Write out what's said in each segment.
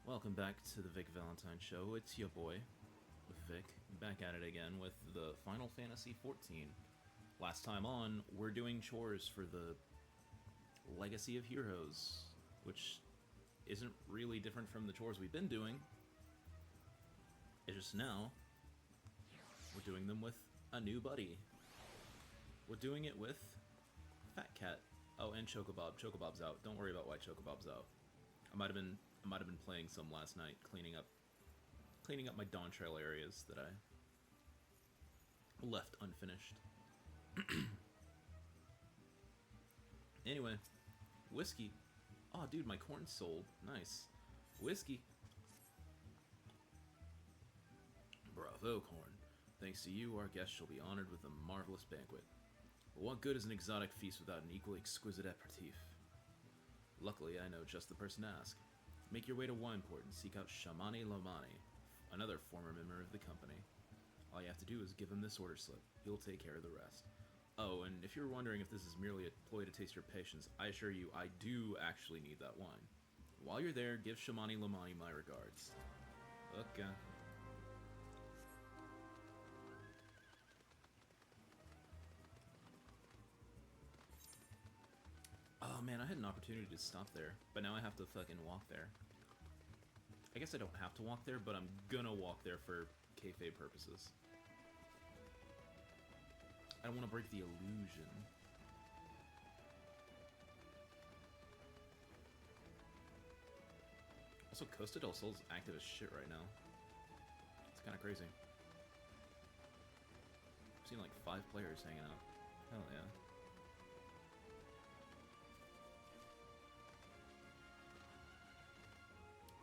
Welcome back to the Vic Valentine Show. It's your boy, Vic, back at it again with the Final Fantasy XIV. Last time on, we're doing chores for the Legacy of Heroes, which isn't really different from the chores we've been doing. It's just now, we're doing them with a new buddy. We're doing it with Fat Cat. Oh, and Chocobob. Chocobob's out. Don't worry about why Chocobob's out. I might have been playing some last night, cleaning up my Dawn Trail areas that I left unfinished. Anyway, whiskey. Oh, dude, my corn's sold. Nice. Whiskey. Bravo, corn. Thanks to you, our guests shall be honored with a marvelous banquet. But what good is an exotic feast without an equally exquisite aperitif? Luckily, I know just the person to ask. Make your way to Wineport and seek out Shamani Lomani, another former member of the company. All you have to do is give him this order slip. He'll take care of the rest. Oh, and if you're wondering if this is merely a ploy to taste your patience, I assure you I do actually need that wine. While you're there, give Shamani Lomani my regards. Okay. Oh man, I had an opportunity to stop there, but now I have to fucking walk there. I guess I don't have to walk there, but I'm gonna walk there for kayfabe purposes. I don't want to break the illusion. Also, Costa del Sol's active as shit right now. It's kind of crazy. I've seen like 5 players hanging out. Hell yeah.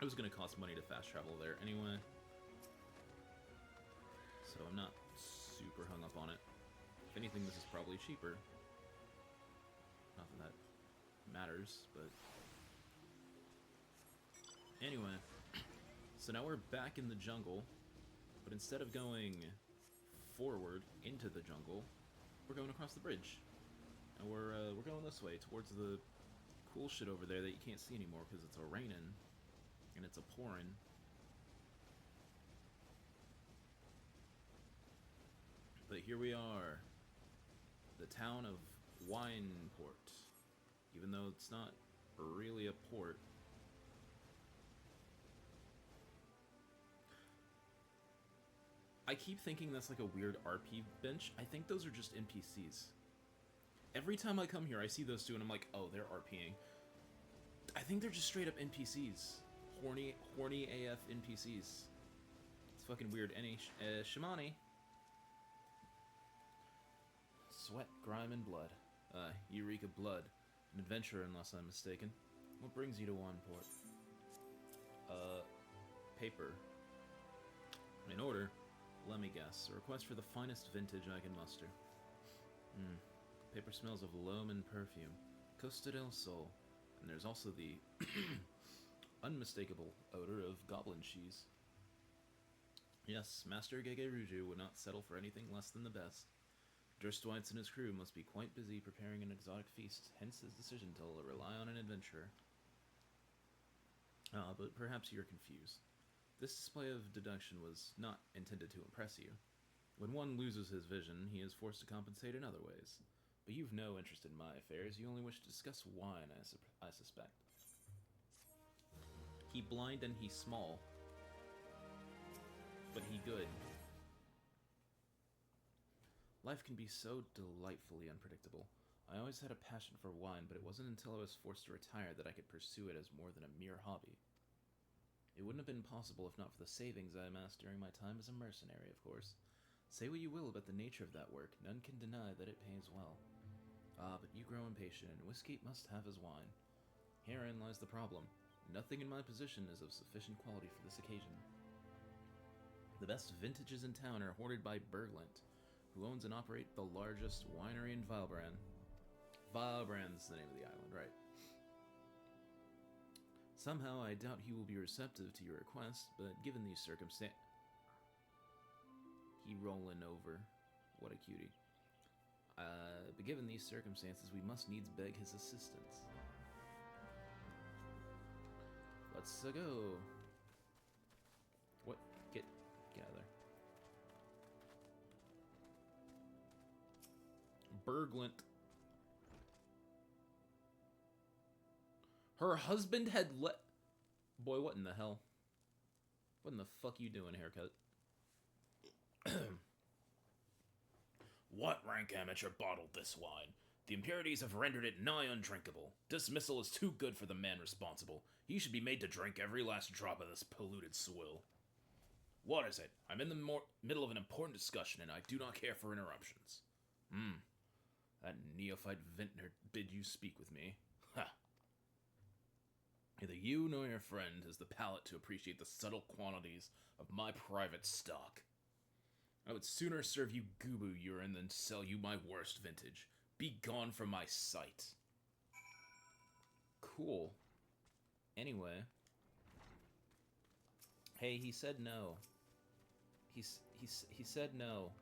It was going to cost money to fast travel there anyway, so I'm not super hung up on it. If anything, this is probably cheaper. Not that that matters, but... Anyway, so now we're back in the jungle, but instead of going forward into the jungle, we're going across the bridge. And we're going this way, towards the cool shit over there that you can't see anymore because it's a-raining. And it's a-pouring. But here we are. The town of Wineport. Even though it's not really a port. I keep thinking that's like a weird RP bench. I think those are just NPCs. Every time I come here, I see those two and I'm like, oh, they're RPing. I think they're just straight up NPCs. Horny AF NPCs. It's fucking weird. Shamani. Sweat, grime, and blood. You reek of blood. An adventurer, unless I'm mistaken. What brings you to Wineport? Paper. In order, let me guess. A request for the finest vintage I can muster. Paper smells of loam and perfume. Costa del Sol. And there's also the... unmistakable odor of goblin cheese. Yes, Master Gegeruju would not settle for anything less than the best. Durstwitz and his crew must be quite busy preparing an exotic feast, hence his decision to rely on an adventurer. But perhaps you're confused. This display of deduction was not intended to impress you. When one loses his vision, he is forced to compensate in other ways. But you've no interest in my affairs, you only wish to discuss wine, I suspect. He blind and he small, but he good. Life can be so delightfully unpredictable. I always had a passion for wine, but it wasn't until I was forced to retire that I could pursue it as more than a mere hobby. It wouldn't have been possible if not for the savings I amassed during my time as a mercenary, of course. Say what you will about the nature of that work, none can deny that it pays well. But you grow impatient, and whiskey must have his wine. Herein lies the problem. Nothing in my position is of sufficient quality for this occasion. The best vintages in town are hoarded by Berglint, who owns and operates the largest winery in Vylbrand. Vylbrand's the name of the island, right? Somehow, I doubt he will be receptive to your request, but given these circumstances... He rolling over. What a cutie. But given these circumstances, we must needs beg his assistance. Let's go. Berglund. Her husband had let... Boy, what in the hell? What in the fuck you doing, haircut? What rank amateur bottled this wine? The impurities have rendered it nigh undrinkable. Dismissal is too good for the man responsible. He should be made to drink every last drop of this polluted swill. What is it? I'm in the middle of an important discussion, and I do not care for interruptions. That neophyte vintner bid you speak with me. Ha! Neither you nor your friend has the palate to appreciate the subtle quantities of my private stock. I would sooner serve you Gubu urine than sell you my worst vintage. Be gone from my sight. Cool. Anyway. Hey, he said no. He said no.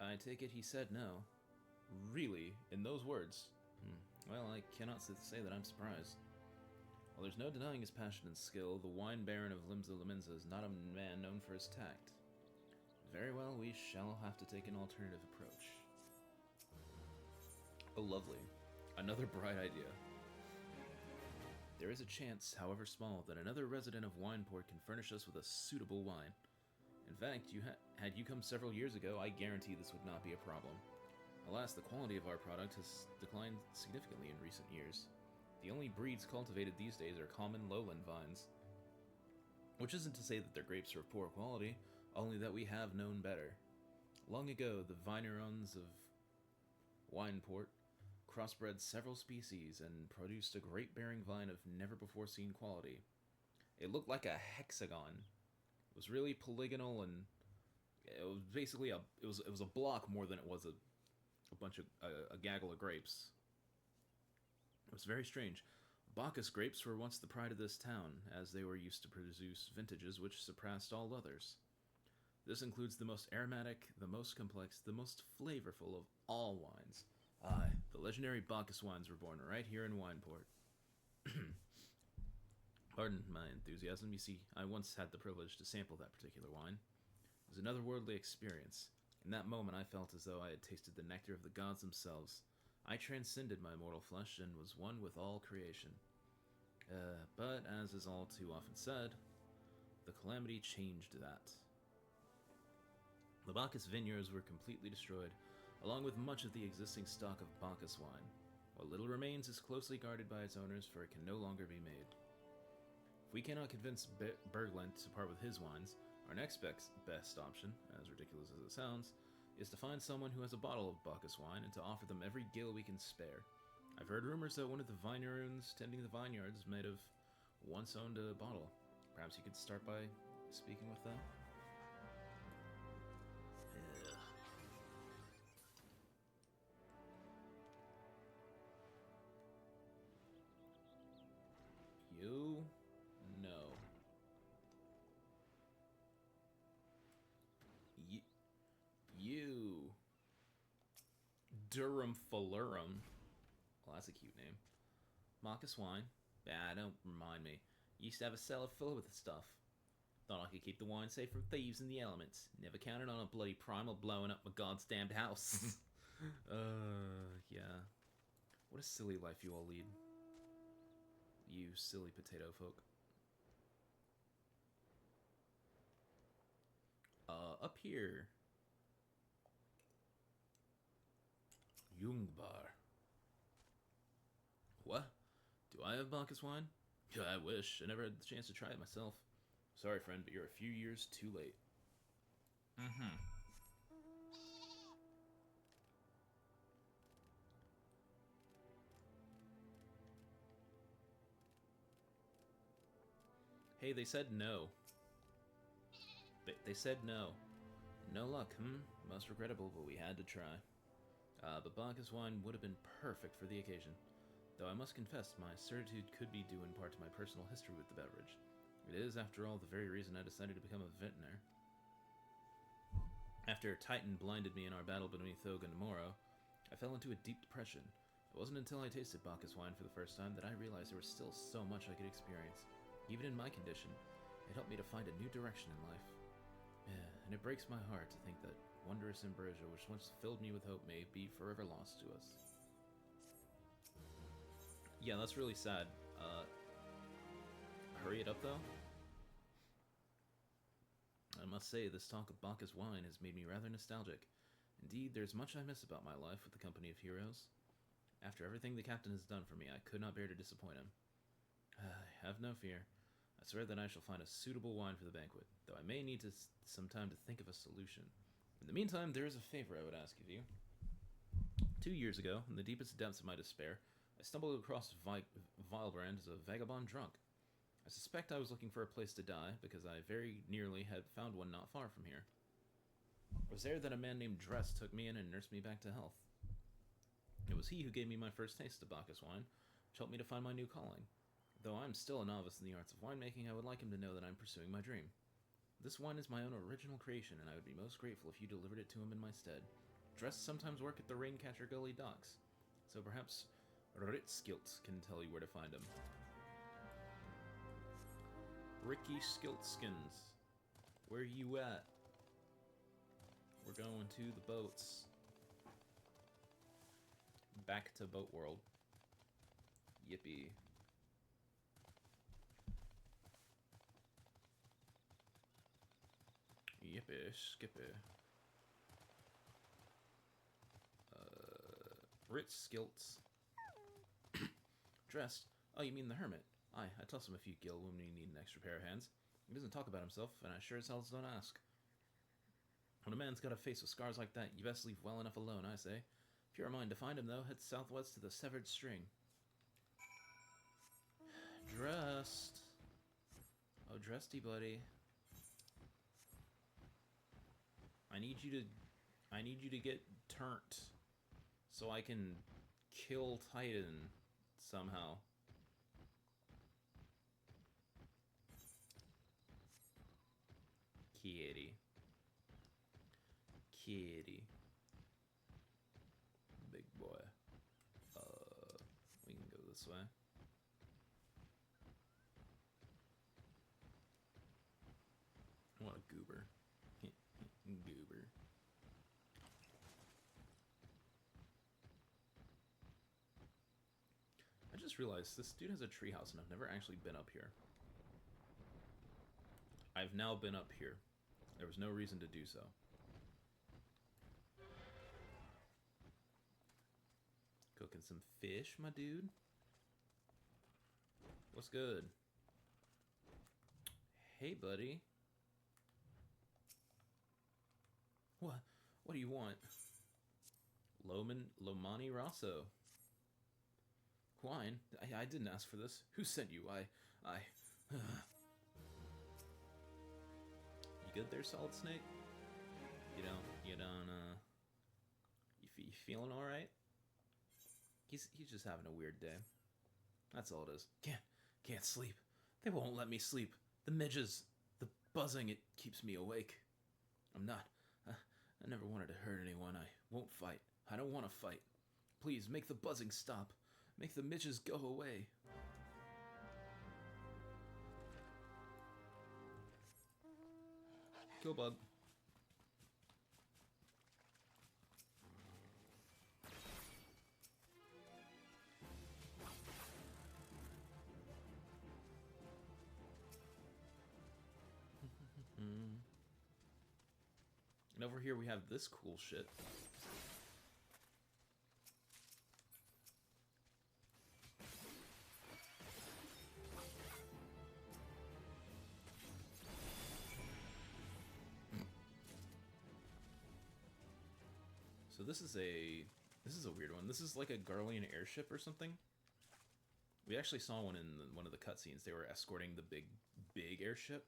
I take it he said no. Really? In those words? Well, I cannot say that I'm surprised. While there's no denying his passion and skill, the wine baron of Limsa Laminza is not a man known for his tact. Very well, we shall have to take an alternative approach. Oh, lovely. Another bright idea. There is a chance, however small, that another resident of Wineport can furnish us with a suitable wine. In fact, had you come several years ago, I guarantee this would not be a problem. Alas, the quality of our product has declined significantly in recent years. The only breeds cultivated these days are common lowland vines. Which isn't to say that their grapes are of poor quality, only that we have known better. Long ago, the vignerons of Wineport crossbred several species and produced a grape-bearing vine of never-before-seen quality. It looked like a hexagon. It was really polygonal, and it was basically it was a block more than it was a bunch of a gaggle of grapes. It was very strange. Bacchus grapes were once the pride of this town, as they were used to produce vintages which surpassed all others. This includes the most aromatic, the most complex, the most flavorful of all wines. Aye, the legendary Bacchus wines were born right here in Wineport. Pardon my enthusiasm. You see, I once had the privilege to sample that particular wine. It was an otherworldly experience. In that moment, I felt as though I had tasted the nectar of the gods themselves. I transcended my mortal flesh and was one with all creation. But, as is all too often said, the calamity changed that. The Bacchus vineyards were completely destroyed, along with much of the existing stock of Bacchus wine. What little remains is closely guarded by its owners, for it can no longer be made. If we cannot convince Berglund to part with his wines, our next best option, as ridiculous as it sounds, is to find someone who has a bottle of Bacchus wine and to offer them every gill we can spare. I've heard rumors that one of the vignerons tending the vineyards might have once owned a bottle. Perhaps you could start by speaking with them? You know. You. Durham Falerum. Well, that's a cute name. Bacchus wine. Don't remind me. Used to have a cellar full of the stuff. Thought I could keep the wine safe from thieves and the elements. Never counted on a bloody primal blowing up my god's damned house. Yeah. What a silly life you all lead. You silly potato folk. Up here. Jungbar. What? Do I have Bacchus wine? Yeah, I wish. I never had the chance to try it myself. Sorry, friend, but you're a few years too late. Hey, they said no. They said no. No luck, Most regrettable, but we had to try. But Bacchus wine would have been perfect for the occasion. Though I must confess, my certitude could be due in part to my personal history with the beverage. It is, after all, the very reason I decided to become a vintner. After Titan blinded me in our battle beneath Thog and Moro, I fell into a deep depression. It wasn't until I tasted Bacchus wine for the first time that I realized there was still so much I could experience. Even in my condition, it helped me to find a new direction in life. Yeah, and it breaks my heart to think that wondrous Ambrosia, which once filled me with hope, may be forever lost to us. Yeah, that's really sad. Hurry it up, though. I must say, this talk of Bacchus wine has made me rather nostalgic. Indeed, there's much I miss about my life with the company of heroes. After everything the captain has done for me, I could not bear to disappoint him. Have no fear. I swear that I shall find a suitable wine for the banquet, though I may need some time to think of a solution. In the meantime, there is a favor I would ask of you. 2 years ago, in the deepest depths of my despair, I stumbled across Vilbrand as a vagabond drunk. I suspect I was looking for a place to die, because I very nearly had found one not far from here. It was there that a man named Dress took me in and nursed me back to health. It was he who gave me my first taste of Bacchus wine, which helped me to find my new calling. Though I'm still a novice in the arts of winemaking, I would like him to know that I'm pursuing my dream. This wine is my own original creation, and I would be most grateful if you delivered it to him in my stead. Dress sometimes work at the Raincatcher Gully docks, so perhaps Ritzskilt can tell you where to find him. Ricky Skiltskins, where you at? We're going to the boats. Back to Boat World. Yippee. Yippee, skippy. Ritz Skilts. Dressed? Oh, you mean the hermit? Aye, I toss him a few gil when we need an extra pair of hands. He doesn't talk about himself, and I sure as hell don't ask. When a man's got a face with scars like that, you best leave well enough alone, I say. If you're a mind to find him, though, head southwest to the Severed String. Dressed. Oh, Dressty buddy. I need you to get turnt so I can kill Titan somehow. Kitty. Big boy. We can go this way. What a goober. Goober. I just realized this dude has a treehouse and I've never actually been up here. I've now been up here. There was no reason to do so. Cooking some fish, my dude. What's good? Hey, buddy. What? What do you want? Lomani Rosso. Wine? I didn't ask for this. Who sent you? You good there, Solid Snake? You feeling alright? He's just having a weird day. That's all it is. Can't sleep. They won't let me sleep. The midges, the buzzing, it keeps me awake. I never wanted to hurt anyone. I won't fight. I don't want to fight. Please, make the buzzing stop. Make the midges go away. Kill bug. And over here we have this cool shit. So this is a weird one. This is like a Garlean airship or something. We actually saw one in one of the cutscenes. They were escorting the big airship.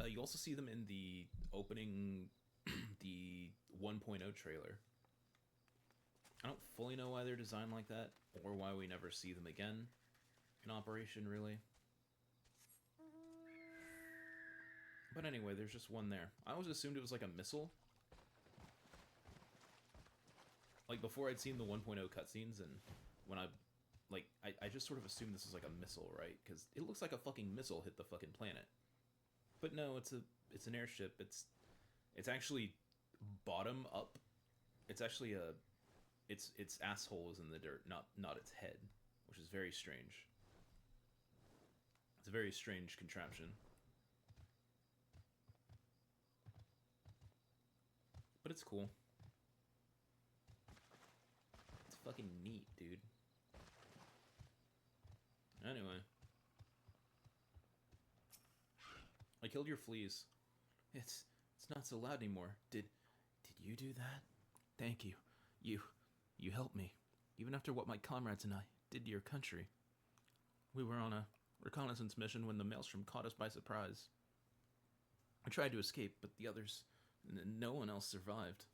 You also see them in the opening, the 1.0 trailer. I don't fully know why they're designed like that, or why we never see them again in operation, really. But anyway, there's just one there. I always assumed it was like a missile. Like, before I'd seen the 1.0 cutscenes, and when I just sort of assumed this was like a missile, right? Because it looks like a fucking missile hit the fucking planet. But no, it's an airship. It's It's actually bottom up. It's actually a its asshole is in the dirt, not its head, which is very strange. It's a very strange contraption. But it's cool. It's fucking neat, dude. Anyway. I killed your fleas. It's not so loud anymore. Did you do that? Thank you. You helped me. Even after what my comrades and I did to your country. We were on a reconnaissance mission when the maelstrom caught us by surprise. I tried to escape, but the others, no one else survived.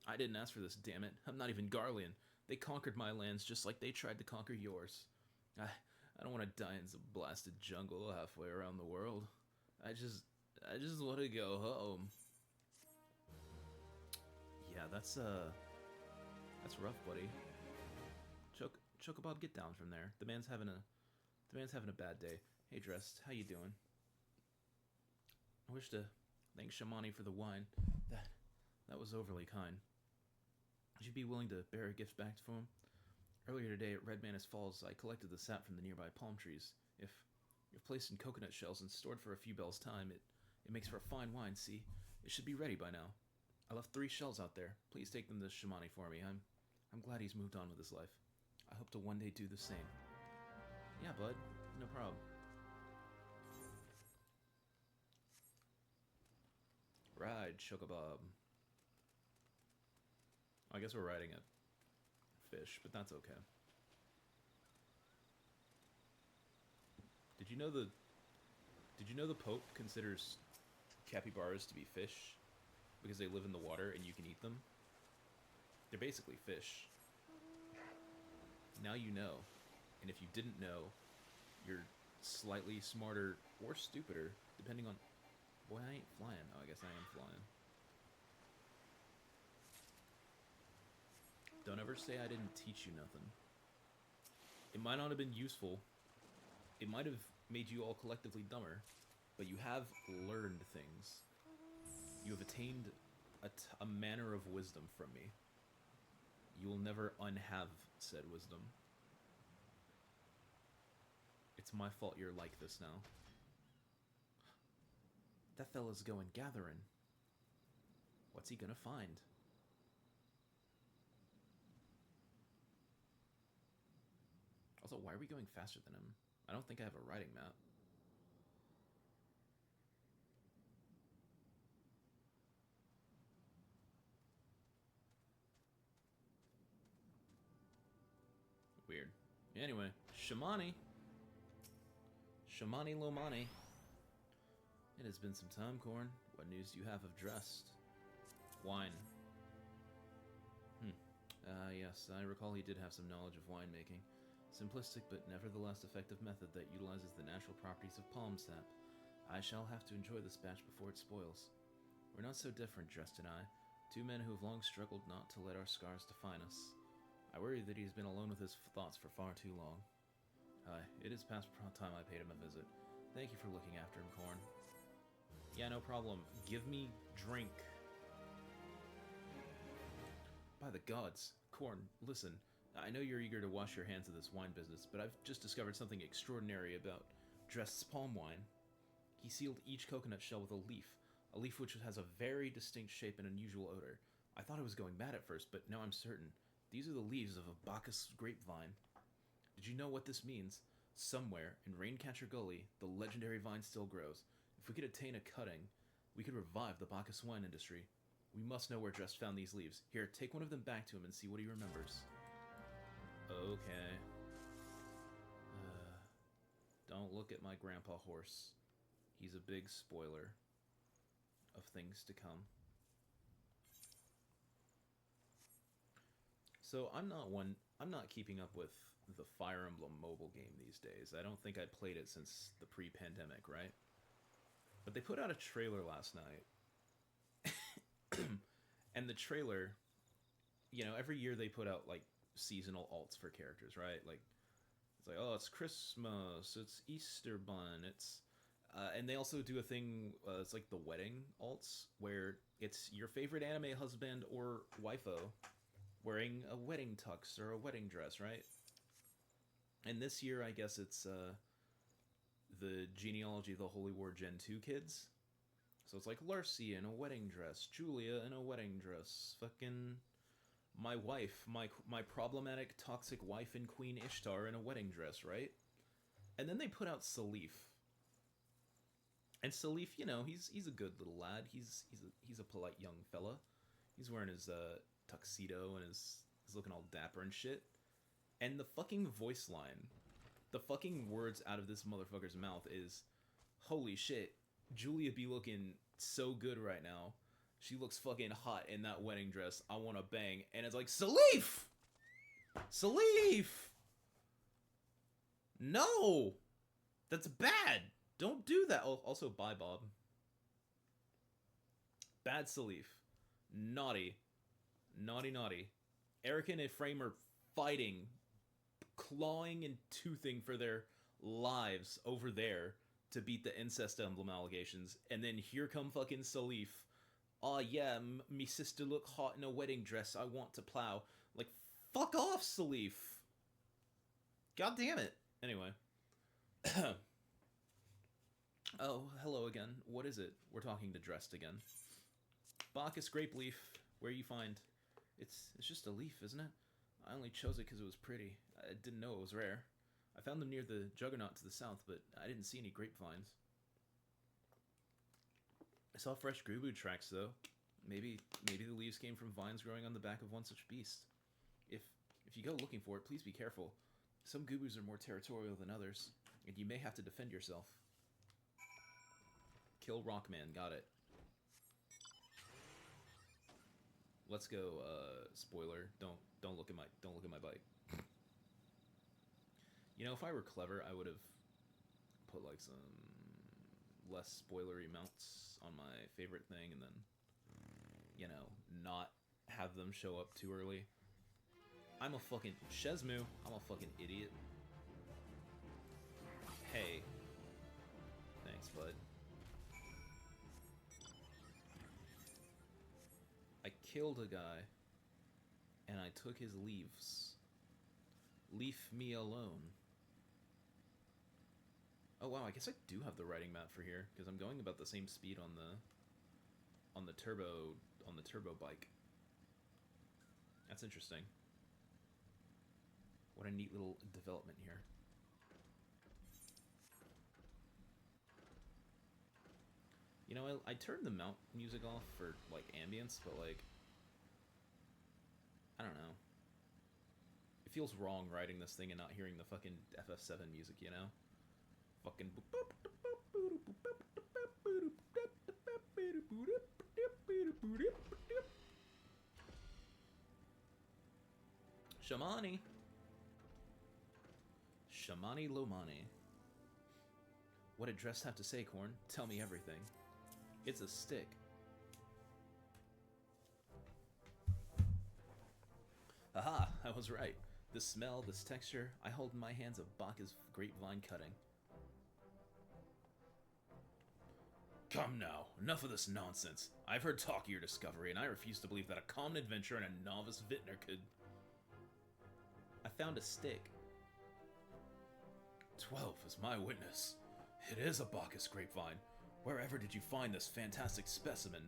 I didn't ask for this, damn it. I'm not even Garlean. They conquered my lands just like they tried to conquer yours. I don't want to die in some blasted jungle halfway around the world. I just want to go home. Yeah, that's rough, buddy. Chocobob, get down from there. The man's having a bad day. Hey, Dressed, how you doing? I wish to thank Shamani for the wine. That was overly kind. Would you be willing to bear a gift back to him? Earlier today at Red Manus Falls, I collected the sap from the nearby palm trees. If placed in coconut shells and stored for a few bells' time, it makes for a fine wine, see? It should be ready by now. I left 3 shells out there. Please take them to Shamani for me. I'm glad he's moved on with his life. I hope to one day do the same. Yeah, bud. No problem. Ride, Chocobob. I guess we're riding a fish, but that's okay. Did you know the Pope considers capybaras to be fish because they live in the water and you can eat them? They're basically fish. Now you know. And if you didn't know, you're slightly smarter or stupider, depending on... Boy, I ain't flying. Oh, I guess I am flying. Don't ever say I didn't teach you nothing. It might not have been useful. It might have made you all collectively dumber, but you have learned things. You have attained a manner of wisdom from me. You will never unhave said wisdom. It's my fault you're like this now. That fella's going gathering. What's he gonna find? Also, why are we going faster than him? I don't think I have a riding map. Weird. Anyway, Shamani. Shamani Lomani. It has been some time, Corn. What news do you have of Dressed? Wine. Yes, I recall he did have some knowledge of winemaking. Simplistic but nevertheless effective method that utilizes the natural properties of palm sap. I shall have to enjoy this batch before it spoils. We're not so different, Dressed and I. 2 men who have long struggled not to let our scars define us. I worry that he's been alone with his thoughts for far too long. It is past time I paid him a visit. Thank you for looking after him, Corn. Yeah, no problem. Give me drink. By the gods. Corn, listen. I know you're eager to wash your hands of this wine business, but I've just discovered something extraordinary about Dressed's palm wine. He sealed each coconut shell with a leaf which has a very distinct shape and unusual odor. I thought I was going mad at first, but now I'm certain. These are the leaves of a Bacchus grapevine. Did you know what this means? Somewhere, in Raincatcher Gully, the legendary vine still grows. If we could attain a cutting, we could revive the Bacchus wine industry. We must know where Dressed found these leaves. Here, take one of them back to him and see what he remembers. Okay. Don't look at my grandpa horse. He's a big spoiler of things to come. So I'm not keeping up with the Fire Emblem mobile game these days. I don't think I played it since the pre-pandemic, right? But they put out a trailer last night. And the trailer, you know, every year they put out like seasonal alts for characters, right? Like it's like, oh, it's Christmas, it's Easter bun, it's And they also do a thing, it's like the wedding alts, where it's your favorite anime husband or waifu wearing a wedding tux or a wedding dress, right? And this year, I guess it's the genealogy of the Holy War Gen 2 kids. So it's like Larcy in a wedding dress, Julia in a wedding dress, fucking my wife, my problematic toxic wife and Queen Ishtar in a wedding dress, right? And then they put out Salif. And Salif, you know, he's a good little lad. He's a polite young fella. He's wearing his tuxedo and he's looking all dapper and shit. And the fucking voice line, the fucking words out of this motherfucker's mouth is, holy shit, Julia be looking so good right now. She looks fucking hot in that wedding dress. I want to bang. And it's like, Salif! Salif! No! That's bad! Don't do that. Oh, also, bye, Bob. Bad Salif. Naughty. Naughty, naughty. Erica and Ephraim are fighting, clawing and toothing for their lives over there to beat the incest emblem allegations. And then here come fucking Salif. Oh yeah, me sister look hot in a wedding dress. I want to plow. Like, fuck off, Salif. God damn it. Anyway. Oh, hello again. What is it? We're talking to Dressed again. Bacchus grape leaf. Where you find? It's just a leaf, isn't it? I only chose it because it was pretty. I didn't know it was rare. I found them near the Juggernaut to the south, but I didn't see any grapevines. I saw fresh Grubu tracks, though. Maybe the leaves came from vines growing on the back of one such beast. If you go looking for it, please be careful. Some Gubus are more territorial than others, and you may have to defend yourself. Kill Rockman, got it. Let's go, spoiler. Don't look at my bike. You know, if I were clever, I would have put like some less spoilery mounts on my favorite thing and then, you know, not have them show up too early. I'm a fucking Shezmu. I'm a fucking idiot. Hey. Thanks, bud. I killed a guy and I took his leaves. Leave me alone. Oh wow, I guess I do have the riding map for here because I'm going about the same speed on the turbo bike. That's interesting. What a neat little development here. You know, I turned the mount music off for like ambience, but like I don't know. It feels wrong riding this thing and not hearing the fucking FF7 music, you know? Fucking Shamani. Shamani Lomani. What did Dress have to say, Korn? Tell me everything. It's a stick. Aha, I was right. This smell, this texture, I hold in my hands a Bacchus grapevine cutting. Come now, enough of this nonsense. I've heard talk of your discovery, and I refuse to believe that a common adventurer and a novice vintner could... I found a stick. 12 is my witness. It is a Bacchus grapevine. Wherever did you find this fantastic specimen?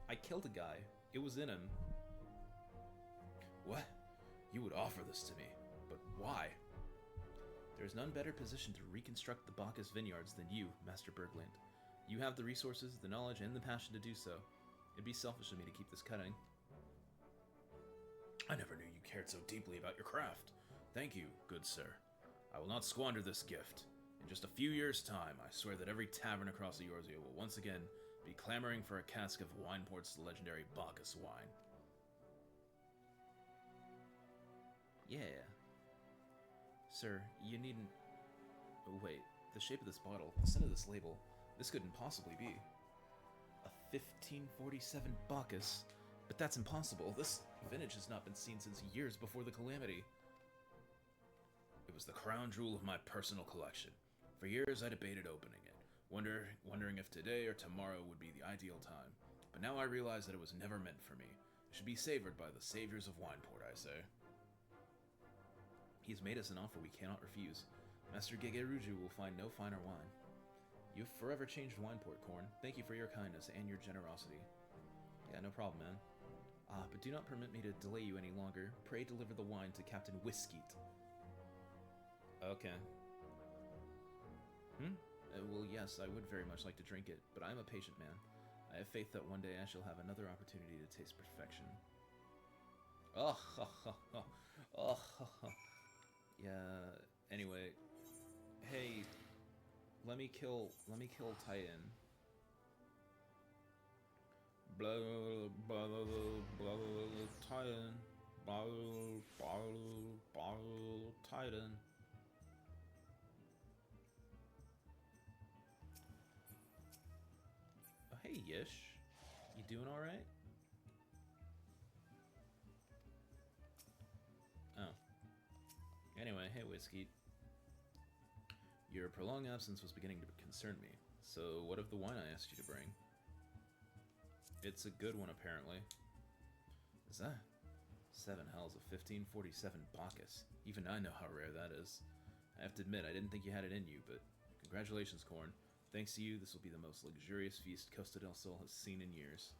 I killed a guy. It was in him. What? You would offer this to me, but why? There is none better positioned to reconstruct the Bacchus vineyards than you, Master Bergland. You have the resources, the knowledge, and the passion to do so. It'd be selfish of me to keep this cutting. I never knew you cared so deeply about your craft. Thank you, good sir. I will not squander this gift. In just a few years' time, I swear that every tavern across the Eorzea will once again be clamoring for a cask of Wineport's legendary Bacchus wine. Yeah. Sir, you needn't... Oh, wait. The shape of this bottle, the scent of this label, this couldn't possibly be. A 1547 Bacchus. But that's impossible. This vintage has not been seen since years before the Calamity. It was the crown jewel of my personal collection. For years I debated opening it, wondering if today or tomorrow would be the ideal time. But now I realize that it was never meant for me. It should be savored by the saviors of Wineport, I say. He has made us an offer we cannot refuse. Master Gegeruju will find no finer wine. You've forever changed Wineport, Corn. Thank you for your kindness and your generosity. Yeah, no problem, man. But do not permit me to delay you any longer. Pray deliver the wine to Captain Whiskeet. Okay. Well, yes, I would very much like to drink it, but I am a patient man. I have faith that one day I shall have another opportunity to taste perfection. Oh, ha, ha, ha. Oh, ha, ha. Yeah, anyway. Hey, let me kill Titan. Blah, blah, blah, blah, blah, Titan. Blah, blah, blah, Titan. Oh, hey, Yish. You doing alright? Oh. Anyway, hey, Whiskey. Your prolonged absence was beginning to concern me. So, what of the wine I asked you to bring? It's a good one, apparently. Is that? 7 hells of 1547 Bacchus. Even I know how rare that is. I have to admit, I didn't think you had it in you, but congratulations, Corn. Thanks to you, this will be the most luxurious feast Costa del Sol has seen in years.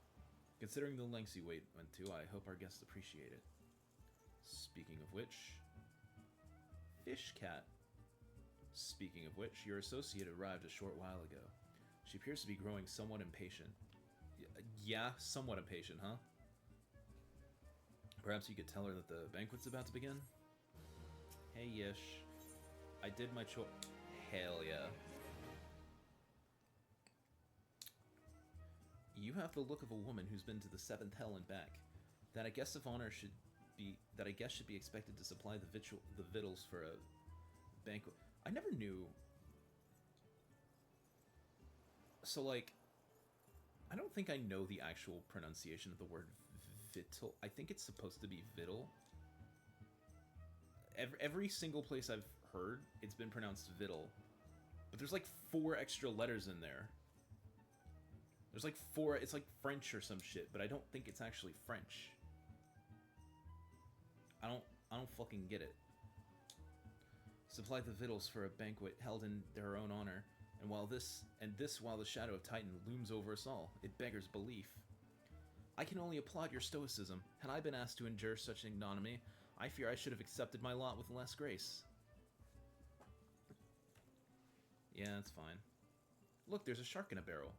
Considering the lengths you went to, I hope our guests appreciate it. Speaking of which... Fish Cat. Speaking of which, your associate arrived a short while ago. She appears to be growing somewhat impatient. Yeah, somewhat impatient, huh? Perhaps you could tell her that the banquet's about to begin? Hey, Yish. I did my choice. Hell yeah. You have the look of a woman who's been to the 7th hell and back. That a guest of honor should be expected to supply the victuals for a banquet. I never knew. So, like, I don't think I know the actual pronunciation of the word vittle. I think it's supposed to be vittle. Every single place I've heard, it's been pronounced vittle. But there's like 4 extra letters in there. There's like 4, it's like French or some shit, but I don't think it's actually French. I don't fucking get it. Supply the victuals for a banquet held in their own honor, and while the shadow of Titan looms over us all, it beggars belief. I can only applaud your stoicism. Had I been asked to endure such ignominy, I fear I should have accepted my lot with less grace. Yeah, that's fine. Look, there's a shark in a barrel.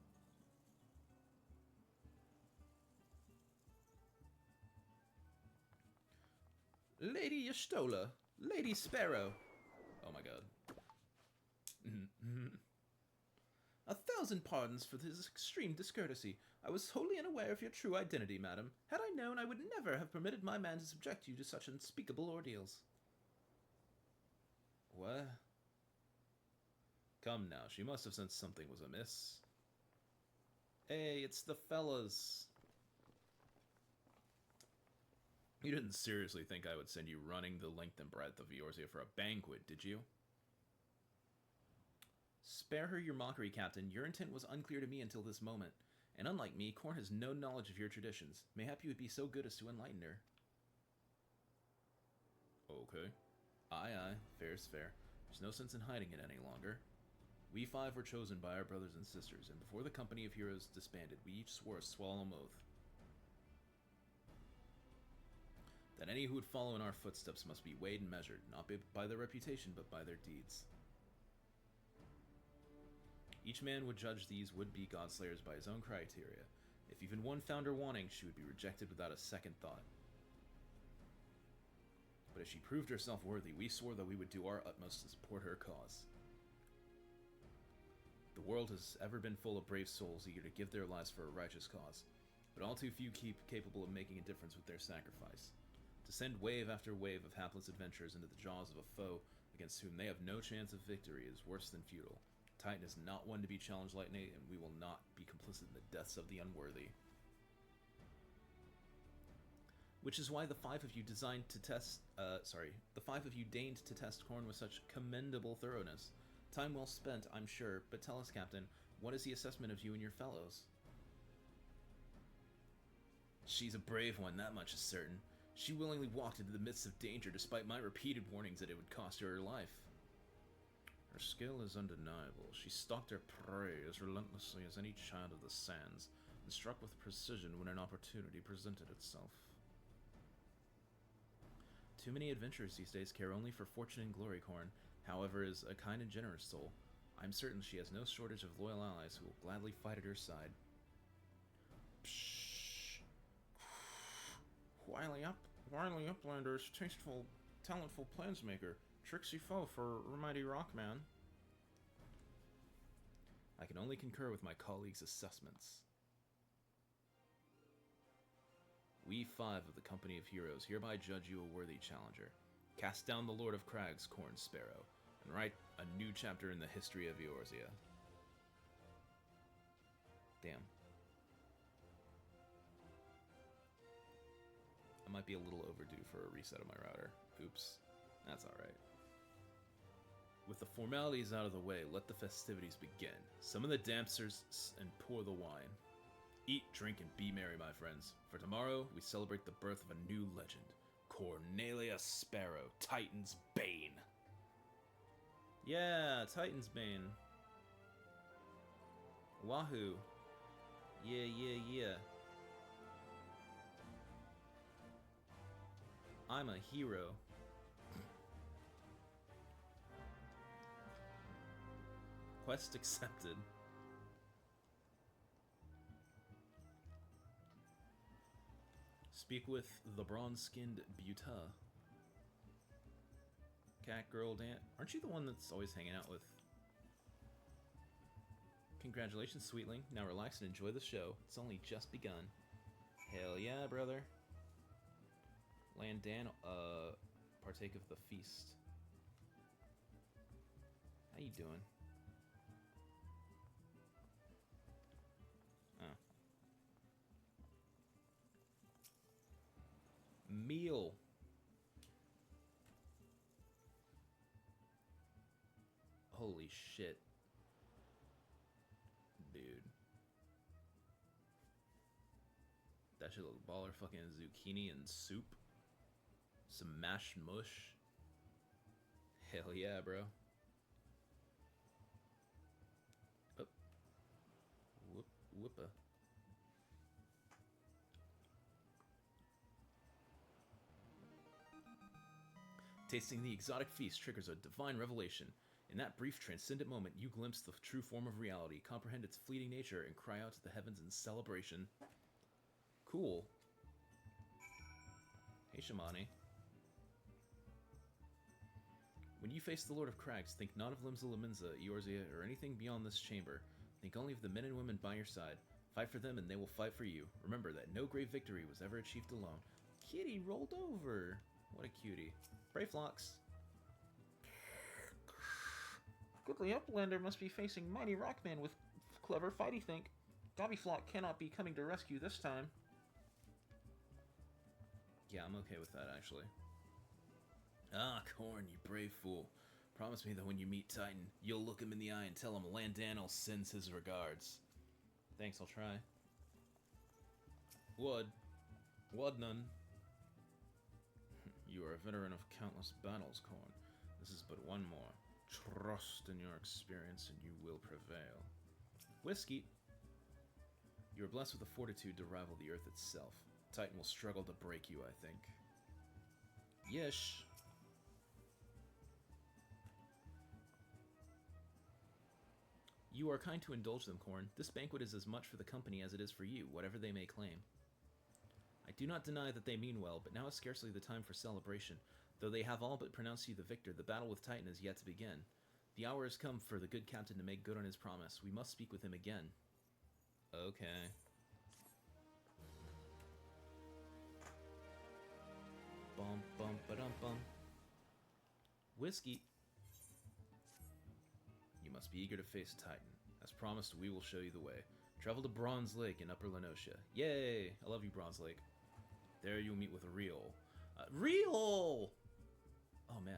Lady Yastola, Lady Sparrow. Oh my god. 1,000 pardons for this extreme discourtesy. I was wholly unaware of your true identity, madam. Had I known, I would never have permitted my man to subject you to such unspeakable ordeals. What? Come now, she must have sensed something was amiss. Hey, it's the fellas. You didn't seriously think I would send you running the length and breadth of Eorzea for a banquet, did you? Spare her your mockery, Captain. Your intent was unclear to me until this moment. And unlike me, Korn has no knowledge of your traditions. Mayhap you would be so good as to enlighten her. Okay. Aye, aye. Fair's fair. There's no sense in hiding it any longer. We 5 were chosen by our brothers and sisters, and before the company of heroes disbanded, we each swore a solemn oath that any who would follow in our footsteps must be weighed and measured, not by their reputation, but by their deeds. Each man would judge these would-be godslayers by his own criteria. If even one found her wanting, she would be rejected without a second thought. But if she proved herself worthy, we swore that we would do our utmost to support her cause. The world has ever been full of brave souls eager to give their lives for a righteous cause, but all too few capable of making a difference with their sacrifice. To send wave after wave of hapless adventurers into the jaws of a foe against whom they have no chance of victory is worse than futile. Titan is not one to be challenged lightly, and we will not be complicit in the deaths of the unworthy. Which is why the 5 of you deigned to test Korn with such commendable thoroughness. Time well spent, I'm sure, but tell us, Captain, what is the assessment of you and your fellows? She's a brave one, that much is certain. She willingly walked into the midst of danger despite my repeated warnings that it would cost her her life. Her skill is undeniable. She stalked her prey as relentlessly as any child of the sands, and struck with precision when an opportunity presented itself. Too many adventurers these days care only for fortune and glory, Corn. However, is a kind and generous soul. I'm certain she has no shortage of loyal allies who will gladly fight at her side. Pshh. Wily Uplanders, tasteful, talentful plansmaker, tricksy foe for mighty Rockman. I can only concur with my colleagues' assessments. We 5 of the Company of Heroes hereby judge you a worthy challenger. Cast down the Lord of Crags, Corn Sparrow, and write a new chapter in the history of Eorzea. Damn. I might be a little overdue for a reset of my router. Oops. That's alright. With the formalities out of the way, let the festivities begin. Summon the dancers and pour the wine. Eat, drink, and be merry, my friends. For tomorrow, we celebrate the birth of a new legend. Cornelia Sparrow, Titan's Bane. Yeah, Titan's Bane. Wahoo. Yeah. I'm a hero. Quest accepted. Speak with the bronze-skinned Buta. Cat girl Dan. Aren't you the one that's always hanging out with? Congratulations, Sweetling. Now relax and enjoy the show. It's only just begun. Hell yeah, brother. Landan, partake of the feast. How you doing? Oh. Meal. Holy shit. Dude. That shit look baller. Fucking zucchini and soup. Some mashed mush. Hell yeah, bro. Oh. Whoopa. Tasting the exotic feast triggers a divine revelation. In that brief, transcendent moment, you glimpse the true form of reality, comprehend its fleeting nature, and cry out to the heavens in celebration. Cool. Hey, Shamani. When you face the Lord of Crags, think not of Limsa Laminza, Eorzea, or anything beyond this chamber. Think only of the men and women by your side. Fight for them and they will fight for you. Remember that no great victory was ever achieved alone. Kitty rolled over. What a cutie. Brave Flocks. Goodly Uplander must be facing mighty Rockman with clever fighty think. Gobbyflock cannot be coming to rescue this time. Yeah, I'm okay with that, actually. Ah, Corn, you brave fool. Promise me that when you meet Titan, you'll look him in the eye and tell him Landanel sends his regards. Thanks, I'll try. Wad none. You are a veteran of countless battles, Corn. This is but one more. Trust in your experience and you will prevail. Whiskey. You are blessed with the fortitude to rival the earth itself. Titan will struggle to break you, I think. Yesh. You are kind to indulge them, Corn. This banquet is as much for the company as it is for you, whatever they may claim. I do not deny that they mean well, but now is scarcely the time for celebration. Though they have all but pronounced you the victor, the battle with Titan is yet to begin. The hour has come for the good captain to make good on his promise. We must speak with him again. Okay. Bum bum ba-dum bum. Whiskey. You must be eager to face Titan. As promised, we will show you the way. Travel to Bronze Lake in Upper Lenosha. Yay! I love you, Bronze Lake. There you'll meet with Riol. Riol! Oh, man.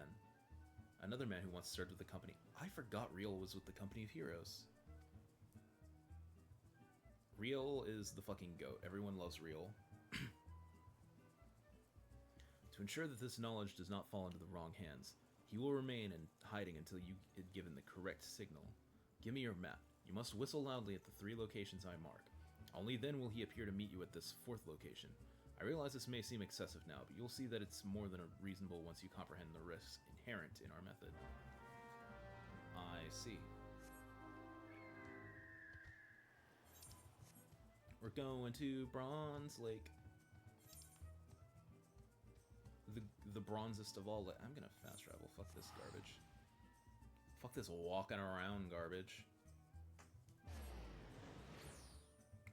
Another man who once served with the company. I forgot Real was with the Company of Heroes. Real is the fucking goat. Everyone loves Real. To ensure that this knowledge does not fall into the wrong hands, he will remain in hiding until you get given the correct signal. Give me your map. You must whistle loudly at the 3 locations I mark. Only then will he appear to meet you at this 4th location. I realize this may seem excessive now, but you'll see that it's more than reasonable once you comprehend the risks inherent in our method. I see. We're going to Bronze Lake. The bronzest of all. I'm gonna fast travel. Fuck this garbage. Fuck this walking around garbage.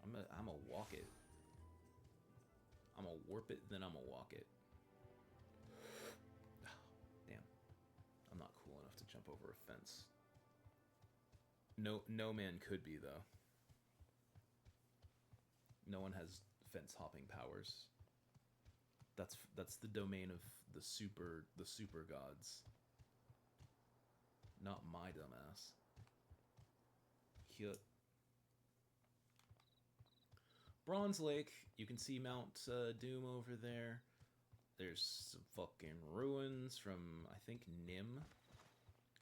I'm a walk it. I'm a warp it, then I'm a walk it. Damn. I'm not cool enough to jump over a fence. No man could be though. No one has fence hopping powers. That's the domain of the super gods. Not my dumbass. Cute. Bronze Lake. You can see Mount Doom over there. There's some fucking ruins from, I think, Nim.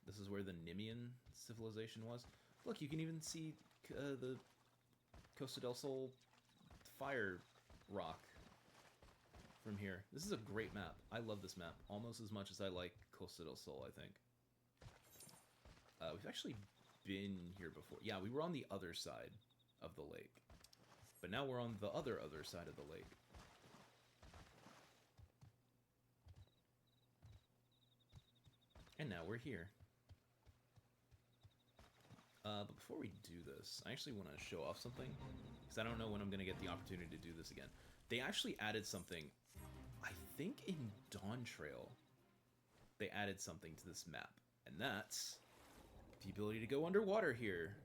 This is where the Nimian civilization was. Look, you can even see the Costa del Sol fire rock from here. This is a great map. I love this map almost as much as I like Costa del Sol, I think. We've actually been here before. Yeah, we were on the other side of the lake. But now we're on the other side of the lake. And now we're here. But before we do this, I actually want to show off something. Because I don't know when I'm going to get the opportunity to do this again. They actually added something, I think in Dawn Trail. They added something to this map. And that's the ability to go underwater here.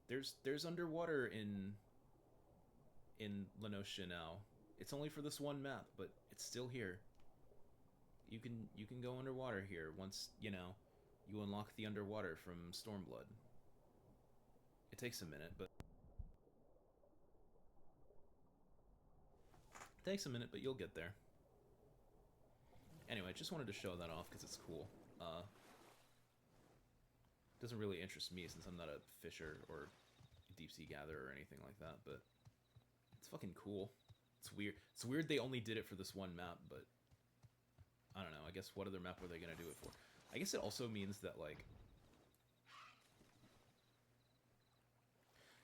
There's underwater in Lenosha now. It's only for this one map, but it's still here. You can go underwater here once, you know, you unlock the underwater from Stormblood. It takes a minute, but you'll get there. Anyway, just wanted to show that off because it's cool. Doesn't really interest me since I'm not a fisher or deep sea gatherer or anything like that, but it's fucking cool. It's weird. It's weird they only did it for this one map, but I don't know. I guess what other map were they gonna do it for? I guess it also means that, like,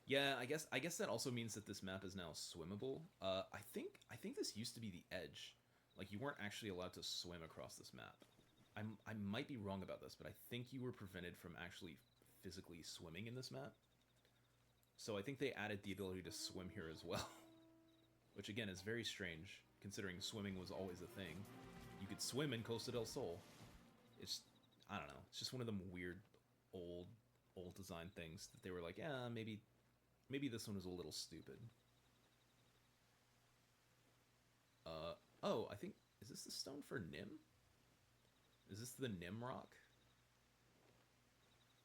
yeah, I guess that also means that this map is now swimmable. I think this used to be the edge. Like, you weren't actually allowed to swim across this map. I might be wrong about this, but I think you were prevented from actually physically swimming in this map. So I think they added the ability to swim here as well. Which, again, is very strange, considering swimming was always a thing. You could swim in Costa del Sol. It's, I don't know, it's just one of them weird, old design things that they were like, yeah, maybe this one was a little stupid. Oh, I think, is this the stone for Nim? Is this the Nim rock?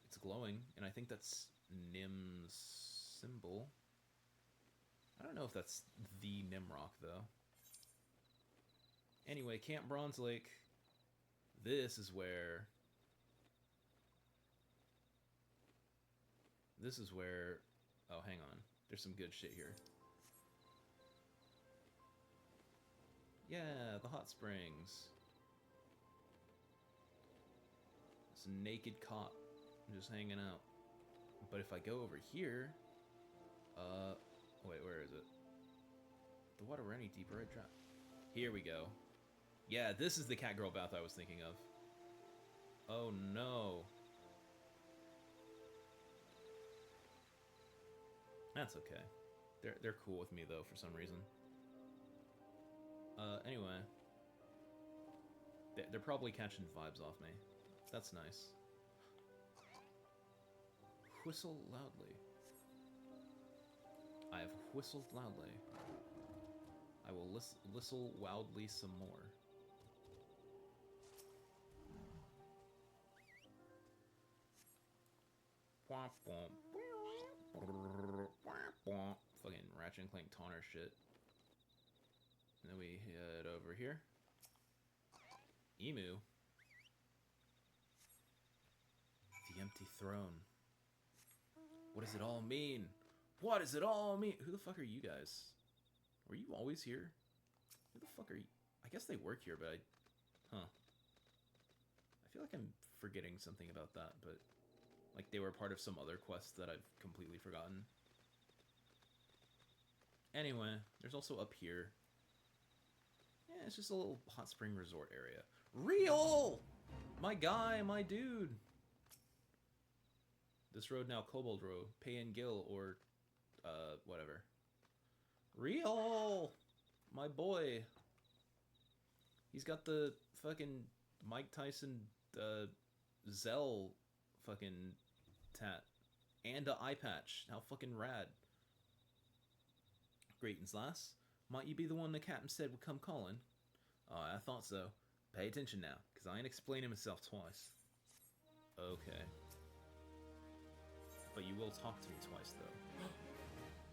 It's glowing, and I think that's Nim's symbol. I don't know if that's the Nim rock, though. Anyway, Camp Bronze Lake. This is where... Oh, hang on. There's some good shit here. Yeah, the hot springs. It's a naked cop just hanging out. But if I go over here... Wait, where is it? The water were any deeper, I'd drop. Here we go. Yeah, this is the catgirl bath I was thinking of. Oh no. That's okay. They're cool with me though for some reason. Anyway. They're probably catching vibes off me. That's nice. Whistle loudly. I have whistled loudly. I will whistle wildly some more. Fucking Ratchet and Clank taunter shit. And then we head over here. Emu. The empty throne. What does it all mean? What does it all mean? Who the fuck are you guys? Were you always here? Who the fuck are you? I guess they work here, but Huh. I feel like I'm forgetting something about that, but... Like, they were part of some other quest that I've completely forgotten. Anyway, there's also up here. Yeah, it's just a little hot spring resort area. Real! My guy, my dude! This road now Kobold Road. Pay and Gill, or... whatever. Real! My boy! He's got the fucking Mike Tyson, Zell fucking tat. And a eye patch. How fucking rad. Greetings, lass. Might you be the one the captain said would come calling? Oh, I thought so. Pay attention now, because I ain't explaining myself twice. Okay. But you will talk to me twice, though.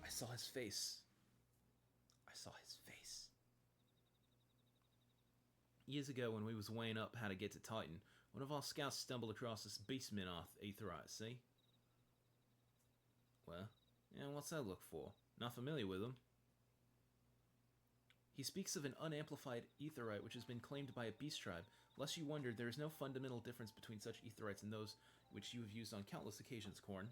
I saw his face. I saw his face. Years ago, when we was weighing up how to get to Titan, one of our scouts stumbled across this beast Minoth Aetherite, see? Well, yeah, what's that look for? Not familiar with him. He speaks of an unamplified Aetherite which has been claimed by a beast tribe. Lest you wondered, there is no fundamental difference between such Aetherites and those which you have used on countless occasions, Korn.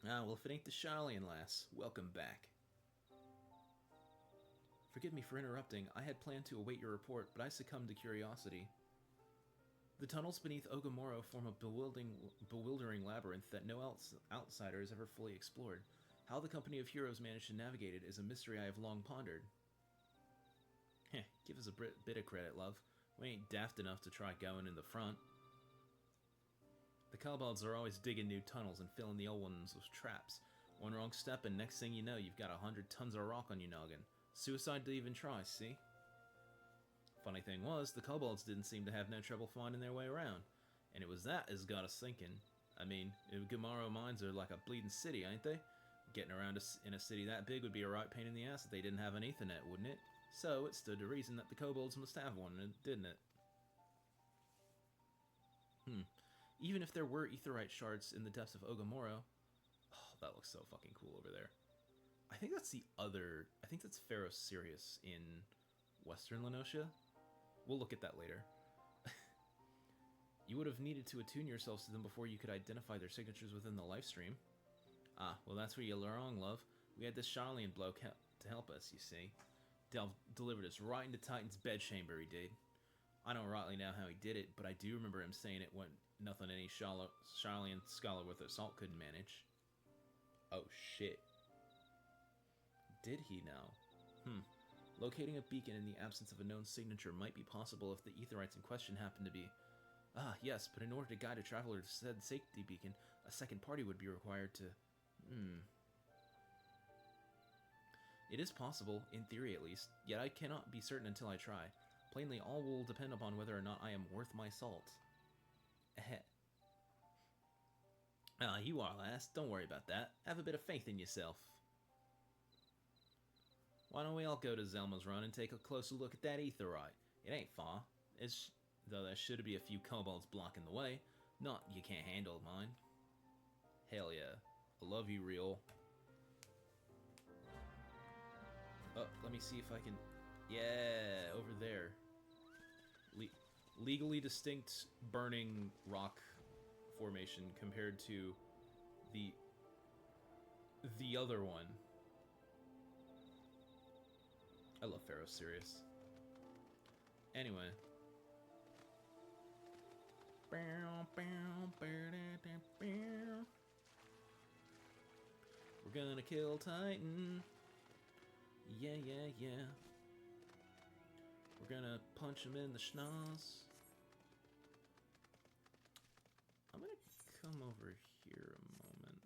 Ah, well, if it ain't the Charlian lass, welcome back. Forgive me for interrupting. I had planned to await your report, but I succumbed to curiosity. The tunnels beneath Ogamoro form a bewildering labyrinth that no outsider has ever fully explored. How the company of heroes managed to navigate it is a mystery I have long pondered. Heh, give us a bit of credit, love. We ain't daft enough to try going in the front. The kobolds are always digging new tunnels and filling the old ones with traps. One wrong step and next thing you know, you've got 100 tons of rock on your noggin. Suicide to even try, see? Funny thing was, the kobolds didn't seem to have no trouble finding their way around. And it was that as got us thinking. I mean, Gumaro mines are like a bleeding city, ain't they? Getting around in a city that big would be a right pain in the ass if they didn't have an Ethernet, wouldn't it? So, it stood to reason that the kobolds must have one, didn't it? Even if there were Aetherite shards in the depths of Ogamoro... Oh, that looks so fucking cool over there. I think that's I think that's Pharaoh Sirius in Western Lenosha. We'll look at that later. You would have needed to attune yourselves to them before you could identify their signatures within the live stream. Ah, well that's where you're wrong, love. We had this Charlian bloke to help us, you see. Delivered us right into Titan's bedchamber, he did. I don't rightly know how he did it, but I do remember him saying it went nothing any Charlian scholar with assault couldn't manage. Oh shit. Did he now? Locating a beacon in the absence of a known signature might be possible if the Aetherites in question happen to be... Ah, yes, but in order to guide a traveler to said safety beacon, a second party would be required to... It is possible, in theory at least, yet I cannot be certain until I try. Plainly, all will depend upon whether or not I am worth my salt. Ah, you are, lass. Don't worry about that. Have a bit of faith in yourself. Why don't we all go to Zelma's Run and take a closer look at that Aetherite? It ain't far. Though there should be a few kobolds blocking the way. Not you can't handle mine. Hell yeah. I love you, real. Oh, let me see if I can... Yeah, over there. Legally distinct burning rock formation compared to the other one. I love Pharaoh Sirius. Anyway. We're gonna kill Titan. Yeah, yeah, yeah. We're gonna punch him in the schnoz. I'm gonna come over here a moment.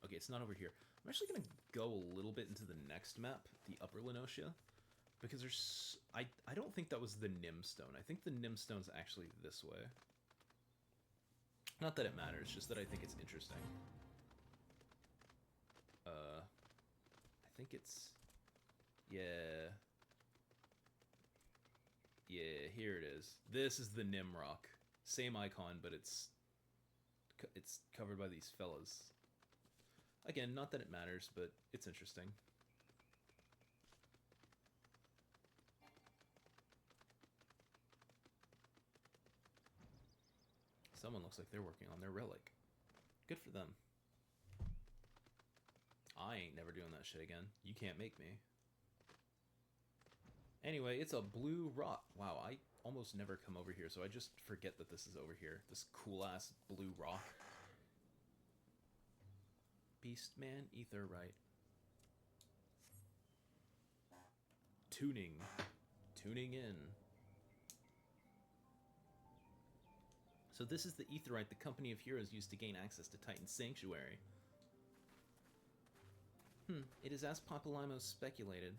Okay, it's not over here. I'm actually gonna go a little bit into the next map, the Upper Lenosha, Because there's... I don't think that was the Nim Stone. I think the Nim Stone's actually this way. Not that it matters, just that I think it's interesting. I think it's... Yeah. Yeah, here it is. This is the Nim Rock. Same icon, but it's covered by these fellas. Again, not that it matters, but it's interesting. Someone looks like they're working on their relic. Good for them. I ain't never doing that shit again. You can't make me. Anyway, it's a blue rock. Wow, I almost never come over here, so I just forget that this is over here. This cool-ass blue rock. Beastman Etherite. Tuning. Tuning in. So this is the Etherite the Company of Heroes used to gain access to Titan's Sanctuary. It is as Papalimo speculated.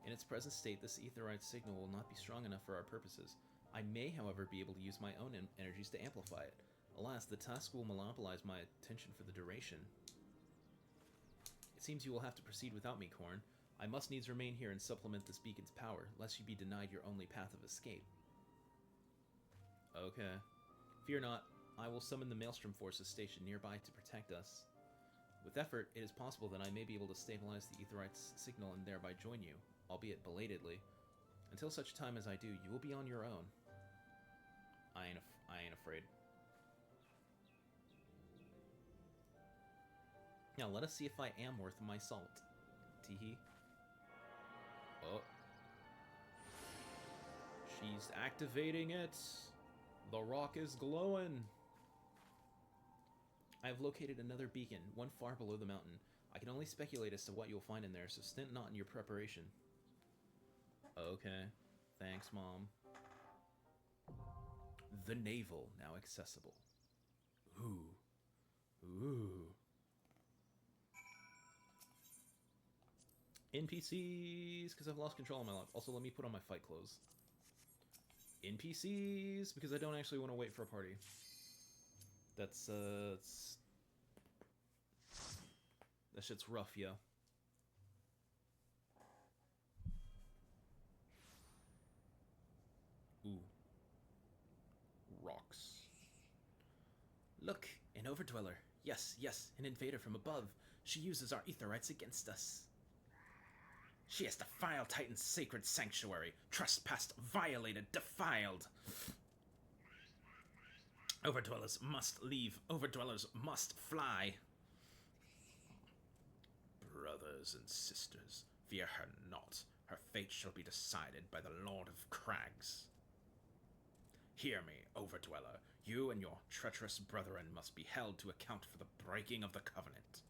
In its present state, this Etherite signal will not be strong enough for our purposes. I may, however, be able to use my own energies to amplify it. Alas, the task will monopolize my attention for the duration. It seems you will have to proceed without me, Korn. I must needs remain here and supplement this beacon's power, lest you be denied your only path of escape. Okay. Fear not, I will summon the Maelstrom forces stationed nearby to protect us. With effort, it is possible that I may be able to stabilize the Etherite's signal and thereby join you, albeit belatedly. Until such time as I do, you will be on your own. I ain't afraid. Now, let us see if I am worth my salt. Teehee. Oh. She's activating it. The rock is glowing. I have located another beacon, one far below the mountain. I can only speculate as to what you'll find in there, so stint not in your preparation. Okay. Thanks, Mom. The Navel, now accessible. Ooh. Ooh. NPCs, because I've lost control of my life. Also, let me put on my fight clothes. NPCs, because I don't actually want to wait for a party. That shit's rough, yo. Ooh. Rocks. Look, an Overdweller. Yes, an invader from above. She uses our Etherites against us. She has defiled Titan's sacred sanctuary. Trespassed, violated, defiled. Overdwellers must leave. Overdwellers must fly. Brothers and sisters, fear her not. Her fate shall be decided by the Lord of Crags. Hear me, Overdweller. You and your treacherous brethren must be held to account for the breaking of the covenant.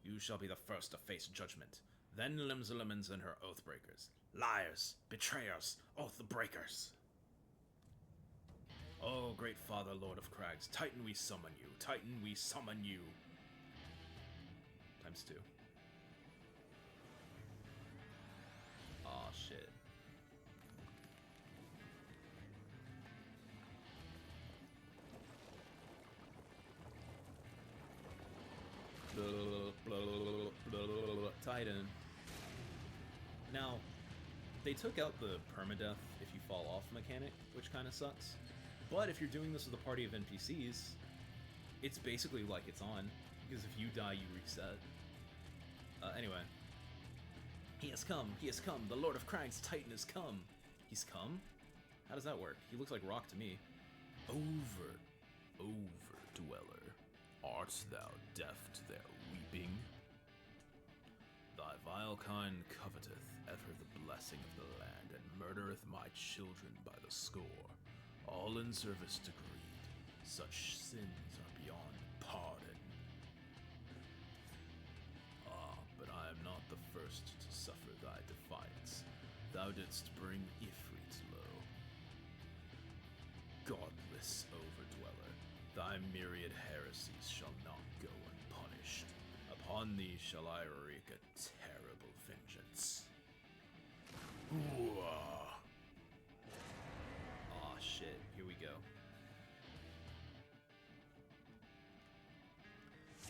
You shall be the first to face judgment. Then Limsalimans and her oathbreakers. Liars, betrayers, oathbreakers. Oh, great Father, Lord of Crags, Titan we summon you. Titan we summon you. Times 2. Aw, shit. Titan. Now, they took out the permadeath if you fall off mechanic, which kind of sucks. But if you're doing this with a party of NPCs, it's basically like it's on, because if you die, you reset. Anyway. He has come, the Lord of Crags Titan has come. He's come? How does that work? He looks like Rock to me. Overdweller, art thou deaf to their weeping? Thy vile kind coveteth ever the blessing of the land, and murdereth my children by the score, all in service to greed. Such sins are beyond pardon. Ah, but I am not the first to suffer thy defiance. Thou didst bring Ifrit low. Godless Overdweller, thy myriad heresies shall not go unpunished. Upon thee shall I wreak a terrible vengeance. Aw, shit. Here we go.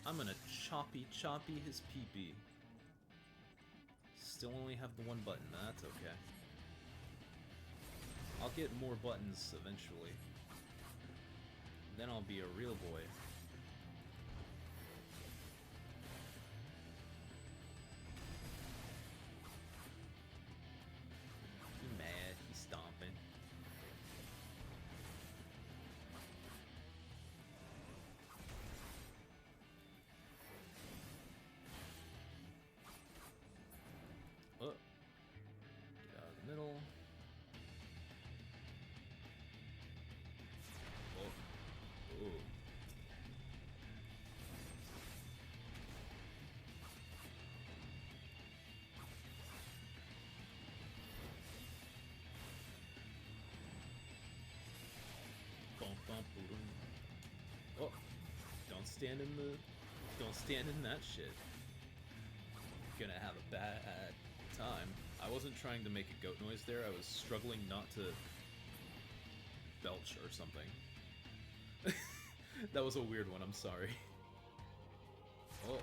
I'm gonna choppy his pee-pee. Still only have the one button, that's okay. I'll get more buttons eventually. Then I'll be a real boy. He's mad, he's stomping. Oh. Get out of the middle. Oh. Ooh. Oh, don't stand in that shit. You're gonna have a bad time. I wasn't trying to make a goat noise there. I was struggling not to belch or something. That was a weird one. I'm sorry. Oh.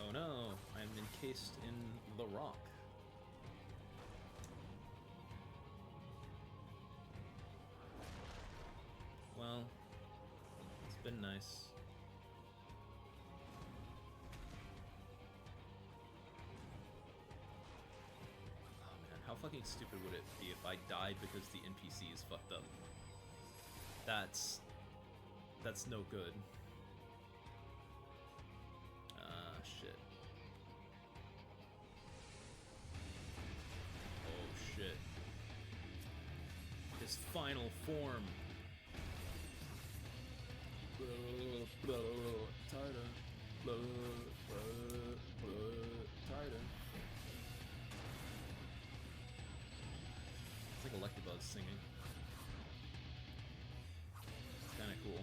Oh no, I'm encased in the rock. Well, it's been nice. Oh man, how fucking stupid would it be if I died because the NPC is fucked up? That's no good. Shit. Oh shit. His final form. Tidus. Tidus. It's like Electabuzz singing. It's kinda cool.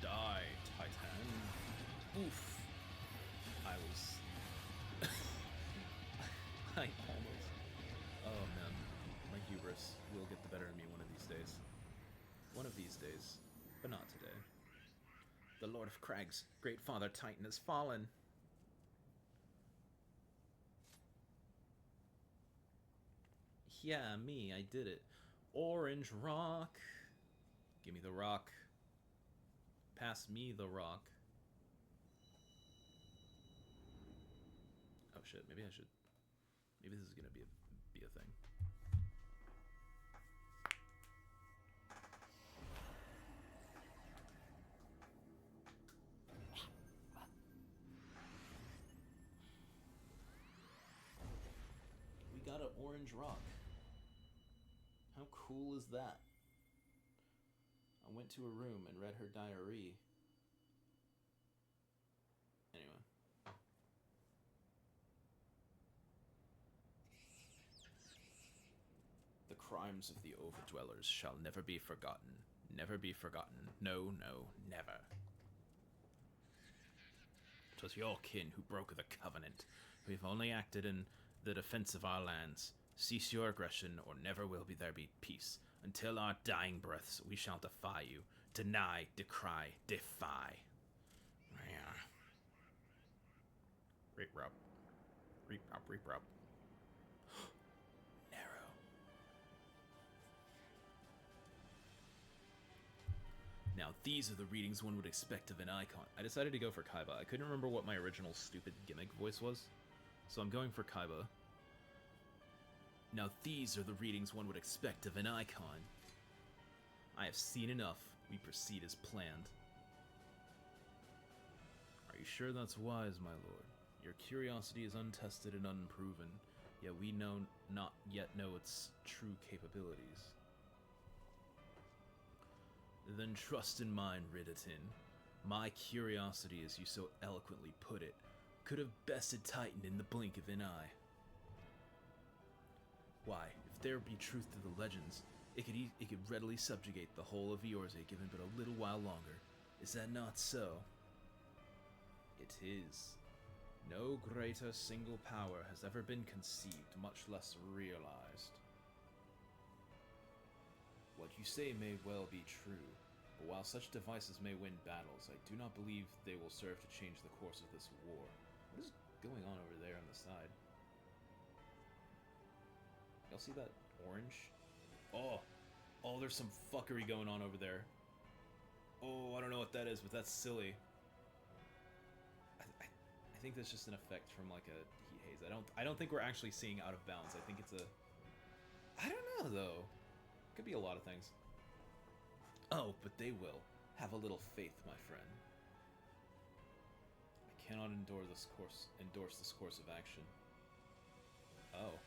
Die, Titan. Oof. I almost... Oh man, my hubris will get the better of me one of these days. One of these days, but not today. The Lord of Crags, great father Titan, has fallen. Yeah, me, I did it. Orange rock. Give me the rock. Pass me the rock. Oh shit, maybe I should... Maybe this is gonna be a thing. We got an orange rock. How cool is that? I went to a room and read her diary. Anyway. The crimes of the Overdwellers shall never be forgotten. Never be forgotten. No, no, never. 'Twas your kin who broke the covenant. We've only acted in the defense of our lands. Cease your aggression, or never will there be peace. Until our dying breaths, we shall defy you. Deny, decry, defy. Reap-rub. Reap-rub, reap-rub. Narrow. Now, these are the readings one would expect of an icon. I decided to go for Kaiba. I couldn't remember what my original stupid gimmick voice was, so I'm going for Kaiba. Now these are the readings one would expect of an icon. I have seen enough. We proceed as planned. Are you sure that's wise, my lord? Your curiosity is untested and unproven, yet we not yet know its true capabilities. Then trust in mine, Ridditon. My curiosity, as you so eloquently put it, could have bested Titan in the blink of an eye. Why, if there be truth to the legends, it could readily subjugate the whole of Eorzea given but a little while longer. Is that not so? It is. No greater single power has ever been conceived, much less realized. What you say may well be true, but while such devices may win battles, I do not believe they will serve to change the course of this war. What is going on over there on the side? Y'all see that orange? Oh, there's some fuckery going on over there. Oh, I don't know what that is, but that's silly. I think that's just an effect from like a heat haze. I don't think we're actually seeing Out of Bounds. I think it's a... I don't know, though. Could be a lot of things. Oh, but they will. Have a little faith, my friend. I cannot endorse this course of action. Oh.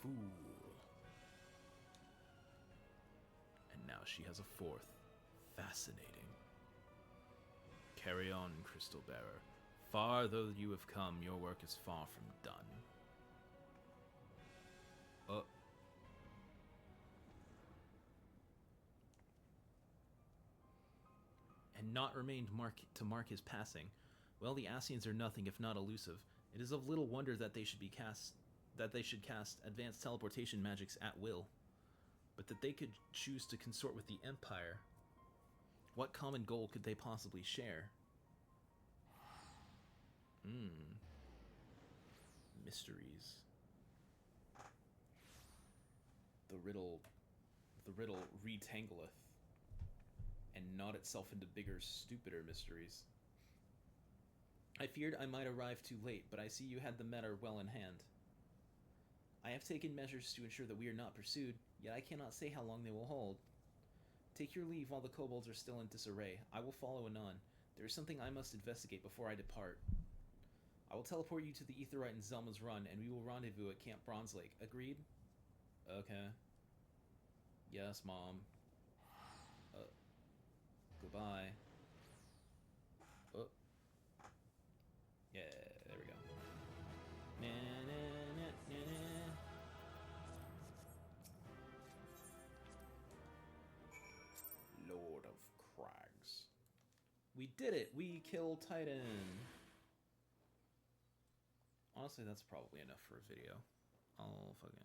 Fool. And now she has a fourth. Fascinating. Carry on, Crystal Bearer. Far though you have come, your work is far from done. And not remained to mark his passing. Well, the Ascians are nothing if not elusive. It is of little wonder that they should cast advanced teleportation magics at will. But that they could choose to consort with the Empire. What common goal could they possibly share? Mysteries. The riddle retangleth, and knot itself into bigger, stupider mysteries. I feared I might arrive too late, but I see you had the matter well in hand. I have taken measures to ensure that we are not pursued, yet I cannot say how long they will hold. Take your leave while the kobolds are still in disarray. I will follow anon. There is something I must investigate before I depart. I will teleport you to the Aetheryte in Zelma's Run, and we will rendezvous at Camp Bronze Lake. Agreed? Okay. Yes, Mom. Goodbye. Yeah, there we go. Na, na, na, na, na. Lord of Crags. We did it! We killed Titan! Honestly, that's probably enough for a video. I'll fucking...